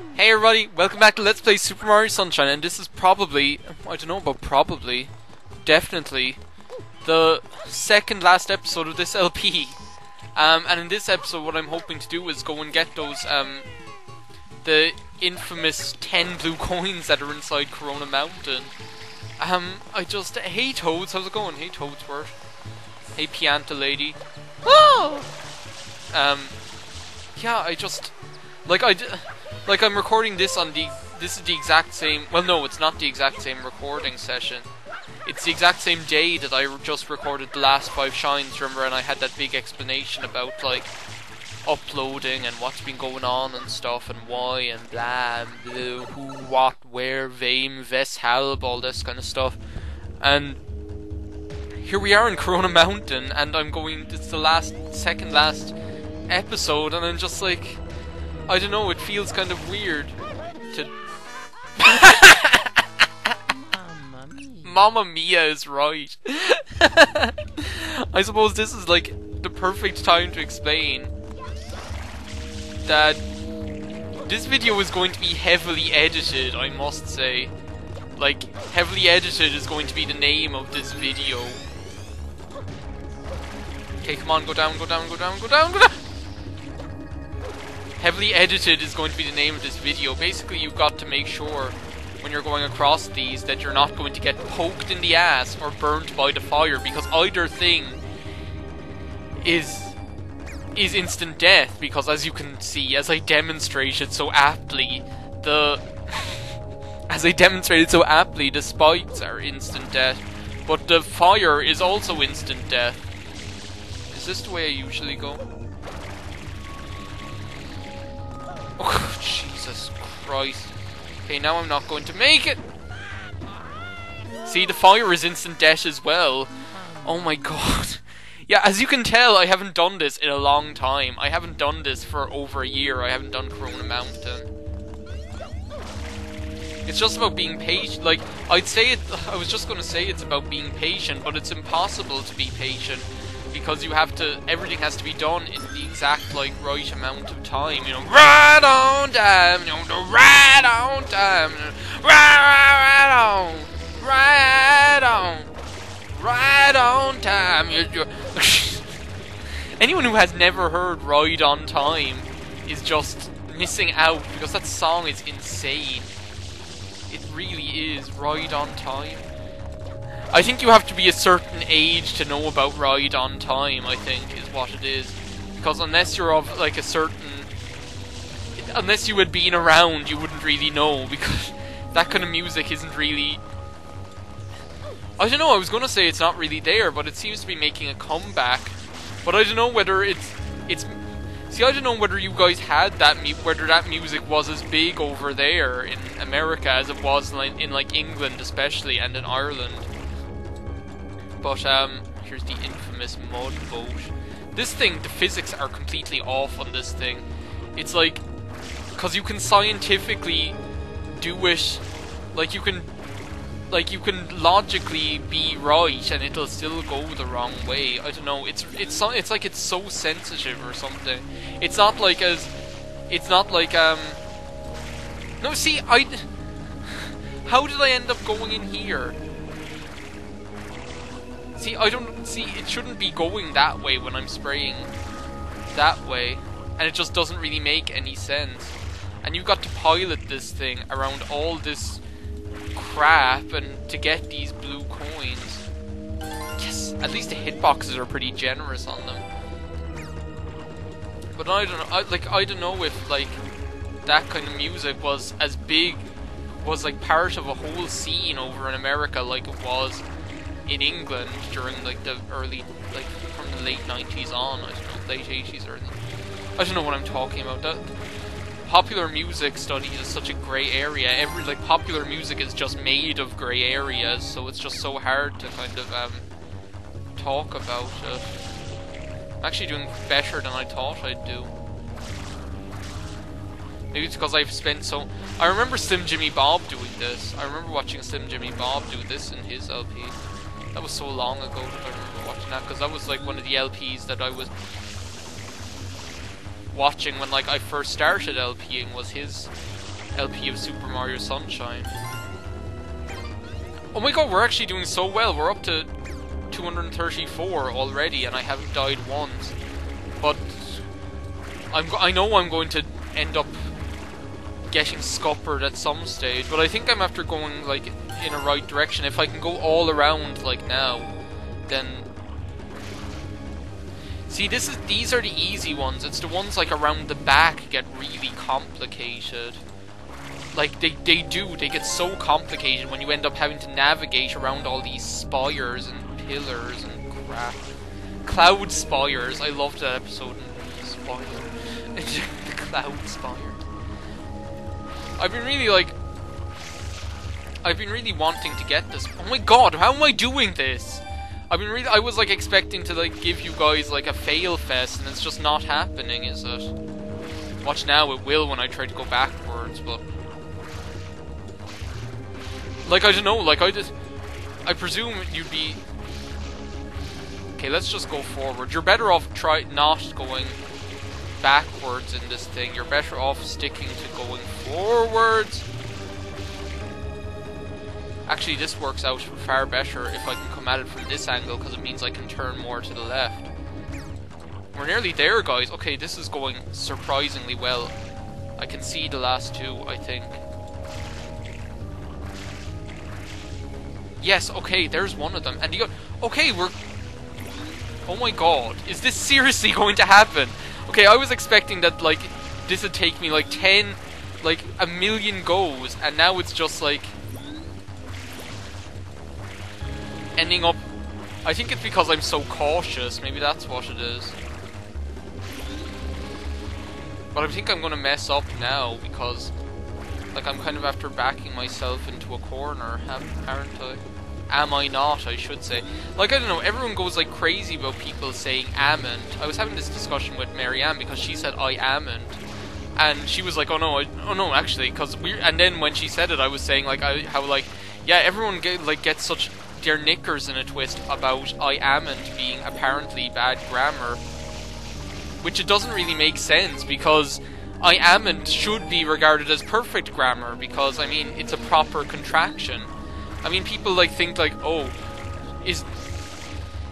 Hey everybody, welcome back to Let's Play Super Mario Sunshine, and this is probably, I don't know about probably, definitely, the second last episode of this LP. And in this episode what I'm hoping to do is go and get those, the infamous 10 blue coins that are inside Corona Mountain. Hey Toads, how's it going? Hey Toadsworth. Hey Pianta lady. Whoa! I'm recording this on this is the exact same, well no, it's not the exact same recording session. It's the exact same day that I just recorded the last 5 shines, remember, and I had that big explanation about, like, uploading and what's been going on and stuff and why and blah, and blue, who, what, where, vem, halb, all this kind of stuff. And here we are in Corona Mountain, and it's the second last episode, and I'm just like, I don't know, it feels kind of weird to... Mamma Mia is right. I suppose this is like the perfect time to explain that this video is going to be heavily edited, I must say. Like, heavily edited is going to be the name of this video. Okay, come on, go down, go down, go down, go down, go down! Heavily edited is going to be the name of this video. Basically, you've got to make sure when you're going across these that you're not going to get poked in the ass or burnt by the fire, because either thing is instant death, because as you can see, as I demonstrated so aptly, the spikes are instant death, but the fire is also instant death. Is this the way I usually go? Oh, Jesus Christ. Okay, now I'm not going to make it! See, the fire is instant death as well. Oh my god. Yeah, as you can tell, I haven't done this in a long time. I haven't done this for over a year. I haven't done Corona Mountain. It's just about being patient. Like, I was just going to say it's about being patient, but it's impossible to be patient. Because everything has to be done in the exact, like, right amount of time, you know, right on time, you know, right on time, right on time, Anyone who has never heard Ride on Time is just missing out, because that song is insane. It really is, Ride on Time. I think you have to be a certain age to know about Ride on Time, I think, is what it is. Because unless you're of, like, unless you had been around, you wouldn't really know, because that kind of music isn't really... I don't know, I was gonna say it's not really there, but it seems to be making a comeback. But I don't know whether it's... See, I don't know whether you guys had that, whether that music was as big over there in America as it was in, like, England especially, and in Ireland. But, here's the infamous mud boat. This thing, the physics are completely off on this thing. It's like, because you can scientifically do it, like you can logically be right and it'll still go the wrong way. I don't know, it's like it's so sensitive or something. It's not like, no, see, how did I end up going in here? See, it shouldn't be going that way when I'm spraying that way, and it just doesn't really make any sense. And you've got to pilot this thing around all this crap and to get these blue coins. Yes, at least the hitboxes are pretty generous on them. But I don't know, I don't know if, like, that kind of music was as big, was like part of a whole scene over in America like it was in England during, like, the early, like, from the late 90s on, I don't know, late 80s, or... I don't know what I'm talking about. That popular music studies is such a grey area. Popular music is just made of grey areas, so it's just so hard to kind of, talk about it. I'm actually doing better than I thought I'd do. Maybe it's because I've spent so... I remember Slim Jimmy Bob doing this. I remember watching Slim Jimmy Bob do this in his LP. That was so long ago that I remember watching that, because that was like one of the LPs that I was watching when, like, I first started LPing, was his LP of Super Mario Sunshine. Oh my god, we're actually doing so well. We're up to 234 already, and I haven't died once. But I know I'm going to end up getting scuppered at some stage, but I think I'm after going like in a right direction. If I can go all around like now, then see, these are the easy ones. It's the ones like around the back get really complicated. Like they get so complicated when you end up having to navigate around all these spires and pillars and crap. Cloud spires. I loved that episode in Spire. The Cloud Spire. I've been really wanting to get this. Oh my god, how am I doing this? I was like expecting to like give you guys like a fail fest, and it's just not happening, is it? Watch now, it will when I try to go backwards, but like I don't know, like I presume you'd be okay. Let's just go forward. You're better off not going backwards in this thing. You're better off sticking to going forwards. Actually, this works out far better if I can come at it from this angle, because it means I can turn more to the left. We're nearly there, guys. Okay, this is going surprisingly well. I can see the last two, I think. Yes, okay, there's one of them. And okay, we're... Oh my god, is this seriously going to happen? Okay, I was expecting that, like, this would take me, like, 10, like, a million goes, and now it's just, like, ending up... I think it's because I'm so cautious, maybe that's what it is. But I think I'm gonna mess up now, because, like, I'm kind of after backing myself into a corner, aren't I? Am I not, I should say. Like, I don't know, everyone goes like crazy about people saying amn't. I was having this discussion with Marianne because she said I amn't. And she was like, oh no, actually, because and then when she said it, I was saying like, how like, yeah, everyone gets such their knickers in a twist about I amn't being apparently bad grammar. Which it doesn't really make sense, because I amn't should be regarded as perfect grammar, because, I mean, it's a proper contraction. I mean, people like think like, oh, is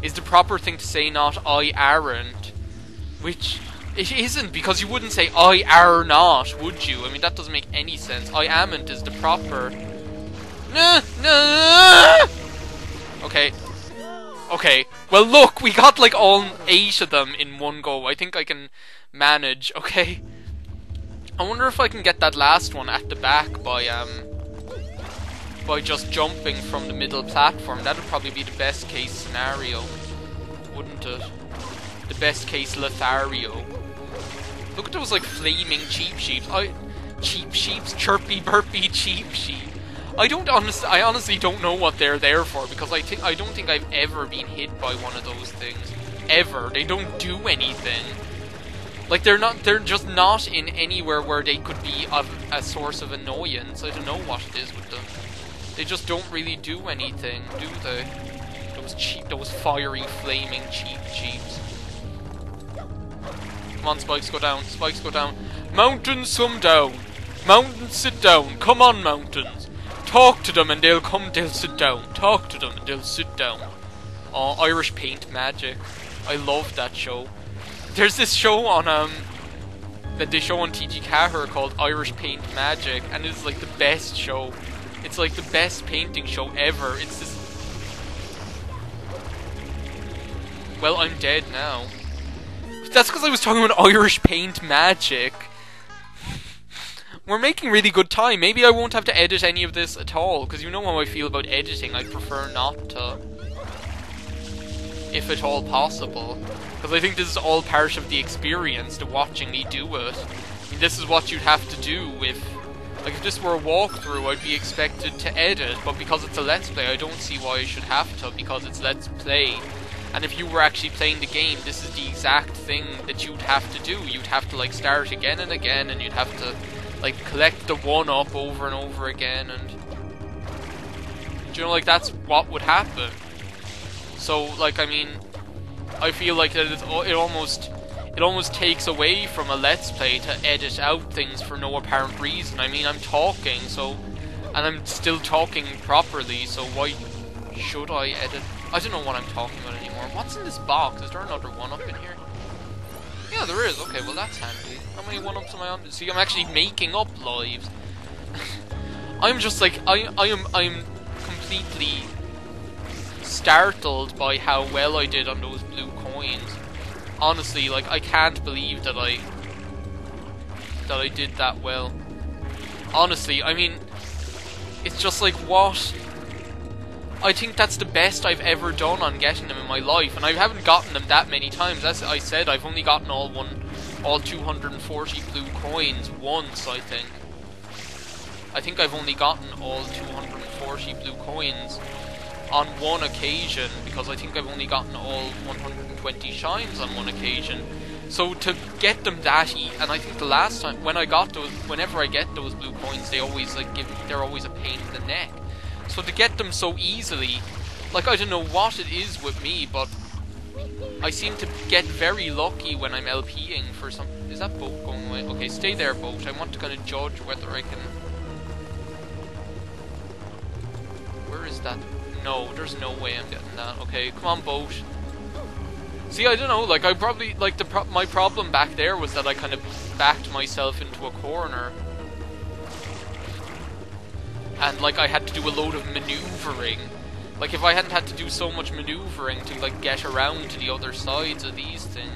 the proper thing to say not I aren't? Which it isn't, because you wouldn't say I are not, would you? I mean, that doesn't make any sense. I amn't is the proper. Okay. Okay. Well, look, we got like all 8 of them in one go. I think I can manage. Okay. I wonder if I can get that last one at the back by just jumping from the middle platform. That would probably be the best case scenario, wouldn't it? The best case Lothario. Look at those like flaming cheap sheeps. Cheap sheeps, chirpy burpy cheap sheep. I honestly don't know what they're there for, because I don't think I've ever been hit by one of those things. Ever. They don't do anything. Like, they're just not in anywhere where they could be a source of annoyance. I don't know what it is with them. They just don't really do anything, do they? Those fiery, flaming cheap jeeps. Come on, spikes, go down. Spikes, go down. Mountains, come down. Mountains, sit down. Come on, mountains. Talk to them and they'll sit down. Talk to them and they'll sit down. Oh, Irish Paint Magic. I love that show. There's this show on, that they show on TG Caher called Irish Paint Magic, and it's like the best show. It's like the best painting show ever. It's this... Well, I'm dead now. That's because I was talking about Irish Paint Magic. We're making really good time. Maybe I won't have to edit any of this at all, because you know how I feel about editing. I prefer not to, if at all possible. Because I think this is all part of the experience, to watching me do it. I mean, this is what you'd have to do if... Like, if this were a walkthrough, I'd be expected to edit, but because it's a Let's Play, I don't see why I should have to, because it's Let's Play. And if you were actually playing the game, this is the exact thing that you'd have to do. You'd have to, like, start again and again, and you'd have to, like, collect the 1-up over and over again, and... Do you know, like, that's what would happen. So, like, I mean... I feel like that it almost... it almost takes away from a Let's Play to edit out things for no apparent reason. I mean, I'm talking, so... And I'm still talking properly, so why should I edit? I don't know what I'm talking about anymore. What's in this box? Is there another one-up in here? Yeah, there is. Okay, well that's handy. How many one-ups am I on? See, I'm actually making up lives. I'm just like, I'm completely startled by how well I did on those blue coins. Honestly, like, I can't believe that I did that well. Honestly, I mean, it's just like, what? I think that's the best I've ever done on getting them in my life, and I haven't gotten them that many times. As I said, I've only gotten all 240 blue coins once, I think. I think I've only gotten all 240 blue coins on one occasion, because I think I've only gotten all 120 shines on one occasion. So to get them that and I think the last time when I got those, whenever I get those blue coins, they always like they're always a pain in the neck. So to get them so easily, like, I don't know what it is with me, but I seem to get very lucky when I'm LPing for some... Is that boat going away? Okay, stay there, boat. I want to kind of judge whether I can... Where is that? No, there's no way I'm getting that. Okay, come on, boat. See, I don't know, like, I probably... Like, my problem back there was that I kind of backed myself into a corner. And, like, I had to do a load of maneuvering. Like, if I hadn't had to do so much maneuvering to, like, get around to the other sides of these things.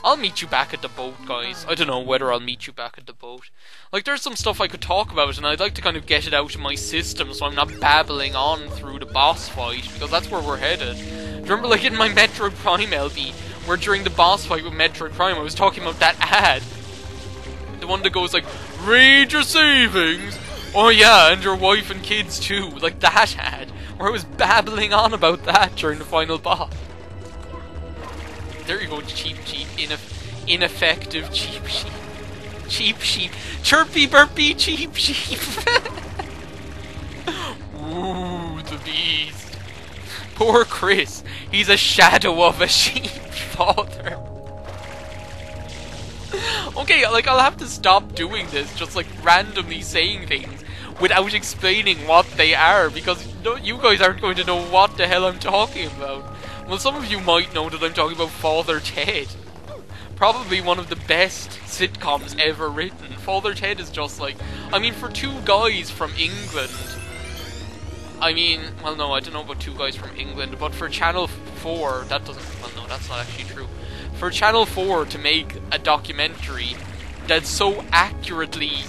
I'll meet you back at the boat, guys. I don't know whether I'll meet you back at the boat. Like, there's some stuff I could talk about, and I'd like to kind of get it out of my system so I'm not babbling on through the boss fight, because that's where we're headed. Do you remember, like, in my Metroid Prime LP, where during the boss fight with Metroid Prime, I was talking about that ad? The one that goes like, read your savings! Oh yeah, and your wife and kids too. Like that ad, where I was babbling on about that during the final boss. There you go, cheap, ineffective cheap sheep. Cheap sheep. Chirpy burpy cheap sheep. Ooh, the beast. Poor Chris. He's a shadow of a sheep father. Okay, like, I'll have to stop doing this, just like randomly saying things without explaining what they are, because you guys aren't going to know what the hell I'm talking about. Well, some of you might know that I'm talking about Father Ted. Probably one of the best sitcoms ever written. Father Ted is just like... I mean, for two guys from England... I mean, well, no, I don't know about two guys from England, but for Channel 4, that doesn't... Well, no, that's not actually true. For Channel 4 to make a documentary that so accurately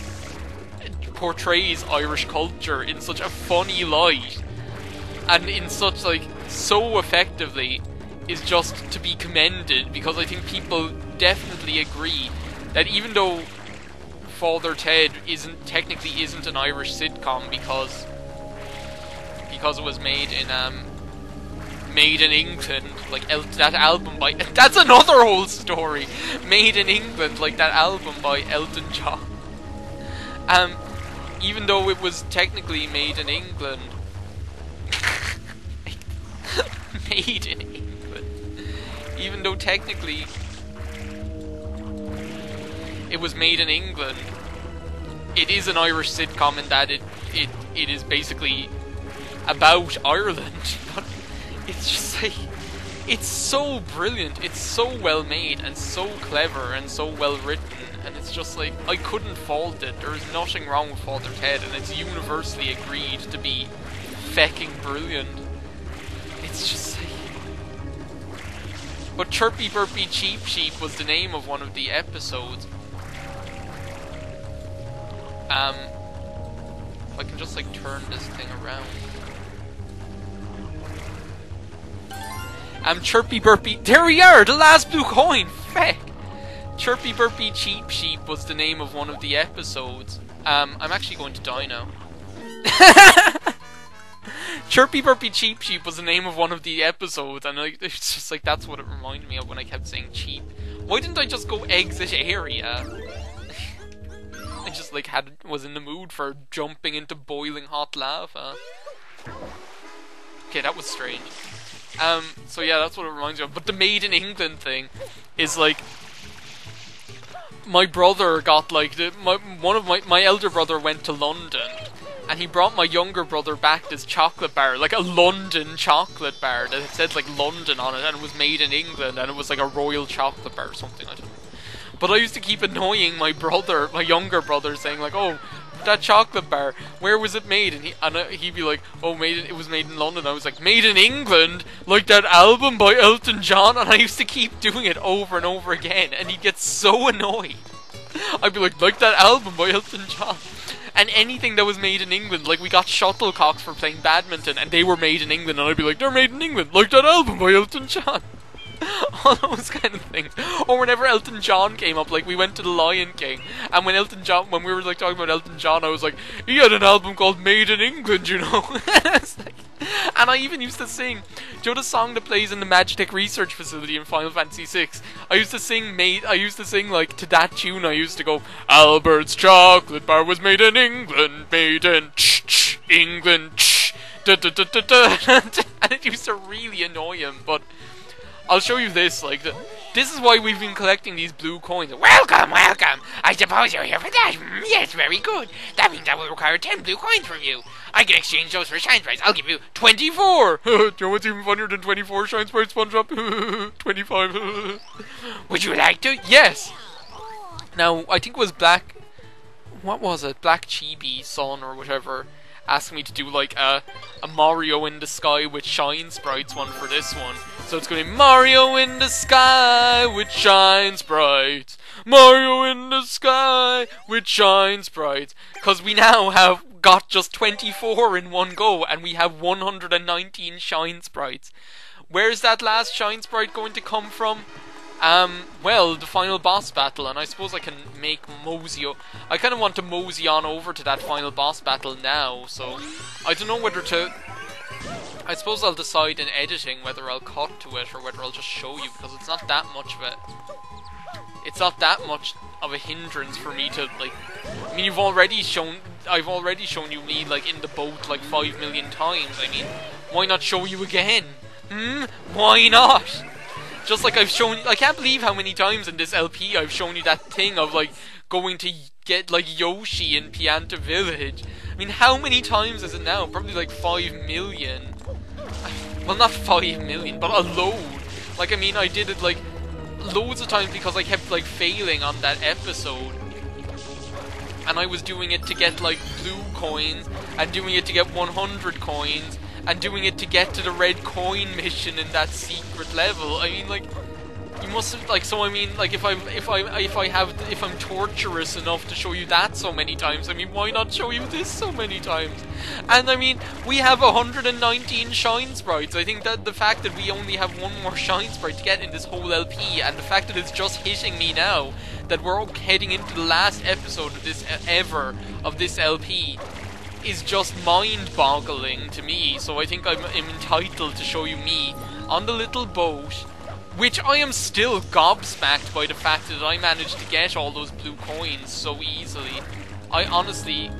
portrays Irish culture in such a funny light, and in such, like, so effectively, is just to be commended, because I think people definitely agree that even though Father Ted technically isn't an Irish sitcom because it was made in England, like that album by... That's another whole story! Made in England, like that album by Elton John. Even though it was technically made in England... made in England. Even though technically it was made in England, it is an Irish sitcom in that it is basically about Ireland. But it's just like, it's so brilliant, it's so well made and so clever and so well written, and it's just like, I couldn't fault it. There is nothing wrong with Father Ted, and it's universally agreed to be fecking brilliant. It's just like... But Chirpy Burpy Cheap Sheep was the name of one of the episodes. I can just like turn this thing around. Chirpy Burpy... There we are! The last blue coin! Feck! Chirpy Burpy Cheap Sheep was the name of one of the episodes. I'm actually going to die now. Chirpy Burpy Cheap Sheep was the name of one of the episodes, and it's just like, that's what it reminded me of when I kept saying cheap. Why didn't I just go exit area? I just like was in the mood for jumping into boiling hot lava. Okay, that was strange. So yeah, that's what it reminds me of. But the Made in England thing is like, my brother got like my elder brother went to London, and he brought my younger brother back this chocolate bar, like a London chocolate bar that said like London on it, and it was made in England, and it was like a royal chocolate bar or something. I don't know. But I used to keep annoying my brother, my younger brother, saying like, "Oh, that chocolate bar, where was it made?" And he'd be like, "Oh, it was made in London." I was like, "Made in England? Like that album by Elton John?" And I used to keep doing it over and over again, and he'd get so annoyed. I'd be like that album by Elton John. And anything that was made in England, like we got shuttlecocks for playing badminton, and they were made in England, and I'd be like, "They're made in England, like that album by Elton John." All those kind of things. Or whenever Elton John came up, like we went to the Lion King, and when we were like talking about Elton John, I was like, he had an album called Made in England, you know. And I even used to sing, do you know the song that plays in the Magitech Research Facility in Final Fantasy VI? I used to sing like to that tune. I used to go, "Albert's chocolate bar was made in England, made in England, da da da da da," and it used to really annoy him, but I'll show you this, like, this is why we've been collecting these blue coins. Welcome, welcome! I suppose you're here for that. Yes, very good. That means I will require 10 blue coins from you. I can exchange those for shine sprites. I'll give you 24! Do you know what's even funnier than 24 shine sprites, SpongeBob? 25. Would you like to? Yes! Now, I think it was Black Chibi Son or whatever, asked me to do like a Mario in the sky with shine sprites one for this one. So it's going to be Mario in the sky with shine sprites. Mario in the sky with shine sprites. Because we now have got just 24 in one go, and we have 119 shine sprites. Where's that last shine sprite going to come from? Well, the final boss battle, and I suppose I can make I kind of want to mosey on over to that final boss battle now, so I don't know whether to... I suppose I'll decide in editing whether I'll cut to it or whether I'll just show you, because it's not that much of it. It's not that much of a hindrance for me to, like... I mean, I've already shown you me, like, in the boat, like, 5 million times. I mean, why not show you again? Why not? Just like I've shown... I can't believe how many times in this LP I've shown you that thing of, like, going to get, like, Yoshi in Pianta Village. I mean, how many times is it now? Probably, like, 5 million. Well, not 5 million, but a load. Like, I mean, I did it, like, loads of times because I kept, like, failing on that episode. And I was doing it to get, like, blue coins, and doing it to get 100 coins, and doing it to get to the red coin mission in that secret level. I mean, like, you must have, like, so I mean, like, if I'm torturous enough to show you that so many times, I mean, why not show you this so many times? And I mean, we have 119 shine sprites. I think that the fact that we only have one more shine sprite to get in this whole LP, and the fact that it's just hitting me now, that we're heading into the last episode of this LP, is just mind-boggling to me. So I think I'm entitled to show you me on the little boat, which I am still gobsmacked by the fact that I managed to get all those blue coins so easily. I honestly...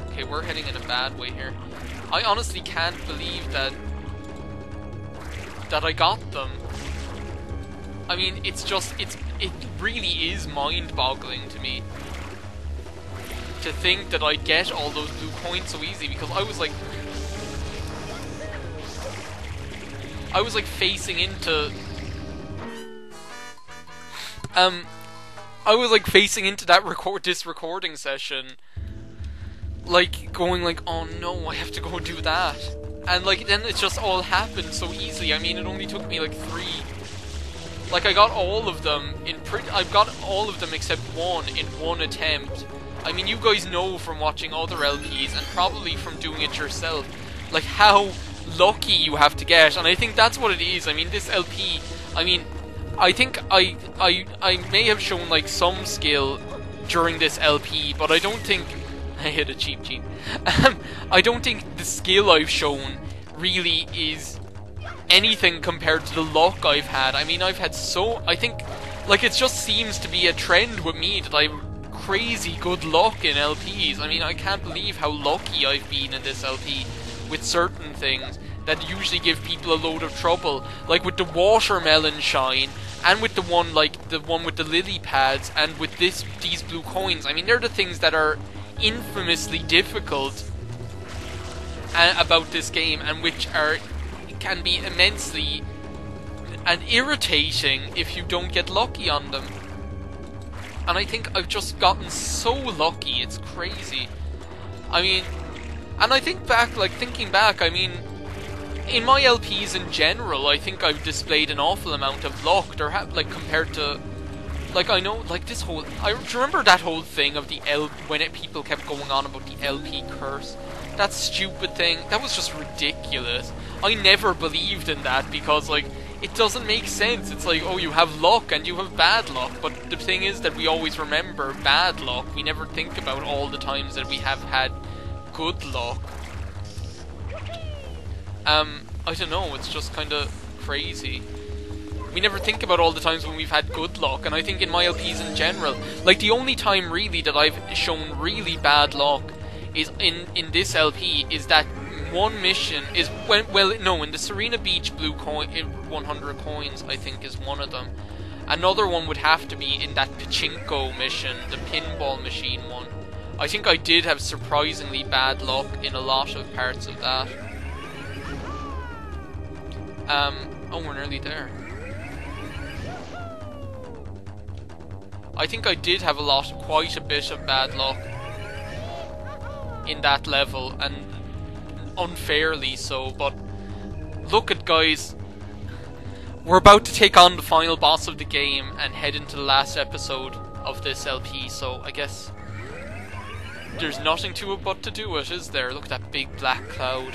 Okay, we're heading in a bad way here. I honestly can't believe that I got them. I mean, it really is mind-boggling to me to think that I'd get all those blue coins so easy, because I was like facing into this recording session, like going like, oh no, I have to go do that, and like then it just all happened so easily. I mean, it only took me like 3. Like, I got all of them I've got all of them except one in one attempt. I mean, you guys know from watching other LPs and probably from doing it yourself, like how lucky you have to get, and I think that's what it is. I mean, this LP, I mean, I think I may have shown like some skill during this LP, but I don't think I hit a cheap. I don't think the skill I've shown really is anything compared to the luck I've had. I mean, I think, like, it just seems to be a trend with me that I'm crazy good luck in LPs. I mean, I can't believe how lucky I've been in this LP with certain things. that usually give people a load of trouble, like with the watermelon shine, and with the one with the lily pads, and with these blue coins. I mean, they're the things that are infamously difficult about this game, and which can be immensely and irritating if you don't get lucky on them. And I think I've just gotten so lucky, it's crazy. I mean, and I think back, like thinking back, I mean, in my LPs in general, I think I've displayed an awful amount of luck. There like compared to, like I know, like this whole, do you remember that whole thing of the people kept going on about the LP curse? That stupid thing, that was just ridiculous. I never believed in that because, like, it doesn't make sense. It's like, oh, you have luck and you have bad luck, but the thing is that we always remember bad luck. We never think about all the times that we have had good luck. I don't know, it's just kind of crazy. We never think about all the times when we've had good luck, and I think in my LPs in general, like the only time really that I've shown really bad luck is in this LP, is that one mission is in the Serena Beach blue coin 100 coins, I think, is one of them. Another one would have to be in that pachinko mission, the pinball machine one. I think I did have surprisingly bad luck in a lot of parts of that. Oh, we're nearly there. I think I did have quite a bit of bad luck in that level, and unfairly so, but look at, guys, we're about to take on the final boss of the game and head into the last episode of this LP, so I guess there's nothing to it but to do it, is there? Look at that big black cloud.